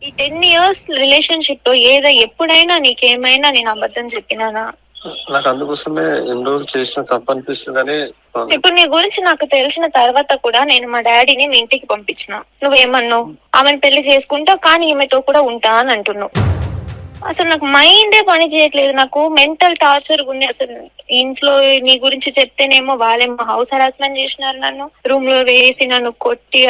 ఈ 10 ఇయర్స్ రిలేషన్‌షిప్‌లో ఎప్పుడైనా నీకేమైనా నేను అబద్ధం చెప్పినానా? నాకు అందుకోసమే ఎన్ని రోజులు చేసిన తప్పనిపిస్తుంది కానీ ఇప్పుడు నీ గురించి నాకు తెలిసిన తర్వాత కూడా నేను మా డాడీని మీ ఇంటికి పంపించిన. నువ్వేమన్నావు? ఆమెను పెళ్లి చేసుకుంటా కానీ ఈమెతో కూడా ఉంటా అని అంటున్నావు. అసలు నాకు మైండే పని చేయట్లేదు. నాకు మెంటల్ టార్చర్‌గా ఉంది. అసలు ఇంట్లో నీ గురించి చెప్తేనేమో వాళ్ళేమో హౌస్ హరాస్మెంట్ చేసినారు నన్ను. రూమ్‌లో వేసి నన్ను కొట్టి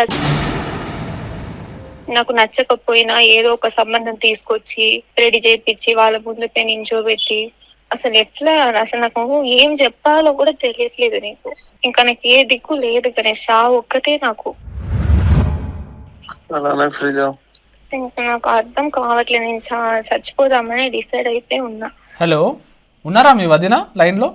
నాకు నచ్చకపోయినా ఏదో ఒక సంబంధం తీసుకొచ్చి రెడీ చేపిచ్చి వాళ్ళ ముందు నించోబెట్టి అసలు ఎట్లా అసలు నాకు ఏం చెప్పాలో కూడా తెలియట్లేదు నీకు. ఇంకా నాకు ఏ దిక్కు లేదు గణేష్. ఒక్కటే నాకు. ఇంకా నాకు అర్థం కావట్లేదు. నేను చచ్చిపోదామని డిసైడ్ అయిపోయి ఉన్నా. హలో, ఉన్నారా మీ వదిన లైన్ లో?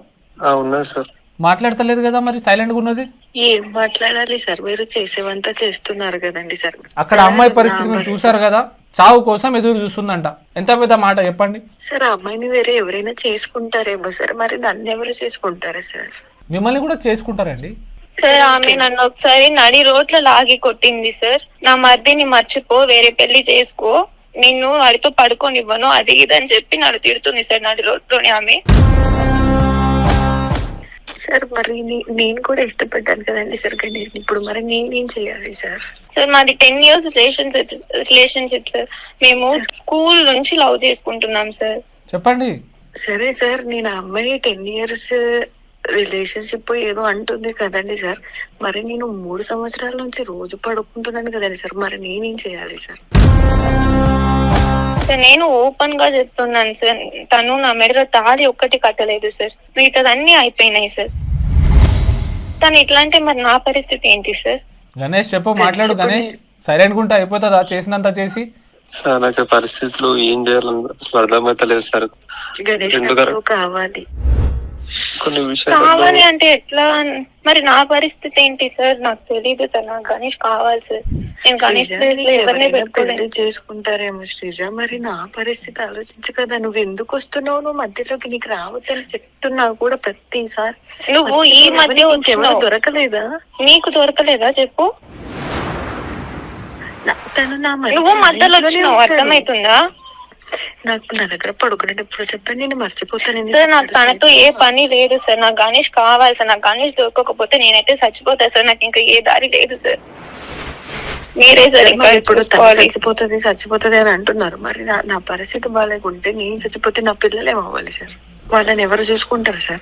ఉన్నారు సార్. మాట్లాడతలేదు కదా, మరి సైలెంట్ గా ఉన్నది. ఏం మాట్లాడాలి సార్? మీరు చేసేవంతా చేస్తున్నారు కదండి సార్. అక్కడ అమ్మాయి పరిస్థితి మీరు చూసారు కదా, చావు కోసం ఎదురు చూస్తుందంట. ఎంత పెద్ద మాట చెప్పండి సార్. ఆ అమ్మాయిని వేరే ఎవరైనా చేసుకుంటారేమో సార్, మరి నన్ను ఎవరు చేసుకుంటారా సార్? మిమ్మల్ని కూడా చేసుకుంటారండి సార్. ఆమె నన్ను ఒకసారి నడి రోడ్ల లాగి కొట్టింది సార్. నా మర్దిని మర్చిపో, వేరే పెళ్లి చేసుకో, నిన్ను వాడితో పడుకోనివ్వను, అది ఇదని చెప్పి నన్ను తిడుతుంది సార్ నడి రోడ్లోనే ఆమె. సార్ మరి నేను కూడా ఇష్టపడ్డాను కదండి సార్ గణేష్. ఇప్పుడు మరి నేనేం చేయాలి సార్? సార్ మాది 10 ఇయర్స్ రిలేషన్షిప్ సార్. మేము స్కూల్ నుంచి లవ్ చేసుకుంటున్నాం సార్. చెప్పండి. సరే సార్, నేను ఆ అమ్మాయి 10 ఇయర్స్ రిలేషన్షిప్ ఏదో అంటుంది కదండి సార్. మరి నేను 3 సంవత్సరాల నుంచి రోజు పడుకుంటున్నాను కదండి సార్. మరి నేనేం చేయాలి సార్? సార్ నేను ఓపెన్ గా చెప్తున్నాను సార్. తను నా మెడలో తాళి ఒక్కటి కట్టలేదు సార్. మిగతాదన్నీ అయిపోయినాయి సార్. తను ఇట్లా అంటే మరి నా పరిస్థితి ఏంటి సార్? గణేష్ చెప్పు, మాట్లాడు గణేష్. సైలెంట్ గుంటా అయిపోతుందా చేసినంత చేసి? సార్ నాకు పరిస్థితులు ఏం చేయాలని అసలు అర్థమైతలేదు సార్. గణేష్ కావాలి కొన్ని విషయాలు కావాలి అంటే ఎట్లా? మరి నా పరిస్థితి ఏంటి సార్? నాకు తెలియదు సార్. నాకు గణేష్ కావాలి సార్. నేను గణేష్ ప్లేస్ లో ఎవరిని పెళ్లి చేసుకుంటారేమో శ్రీజ. మరి నా పరిస్థితి ఆలోచించు కదా. నువ్వు ఎందుకు వస్తున్నావు? నువ్వు మధ్యలోకి నీకు రావద్దని చెప్తున్నావు కూడా ప్రతిసారి. నువ్వు ఈ మధ్య వచ్చావు, దొరకలేదా? నీకు దొరకలేదా చెప్పు? తను నా నువ్వు మధ్యలో వచ్చినావు, అర్థమవుతుందా? నాకు నా దగ్గర పడుకునేటప్పుడు చెప్పండి, నేను మర్చిపోతాను సార్. నాకు తనతో ఏ పని లేదు సార్. నాకు గణేష్ కావాలి సార్. నాకు గణేష్ దొరకకపోతే నేనైతే చచ్చిపోతా సార్. నాకు ఇంకా ఏ దారి లేదు సార్. మీరే సార్ ఇంకా ఇప్పుడు చచ్చిపోతుంది అని అంటున్నారు. మరి నా పరిస్థితి బాగాలేకుంటే నేను చచ్చిపోతే నా పిల్లలు ఏమవ్వాలి సార్? వాళ్ళని ఎవరు చూసుకుంటారు సార్?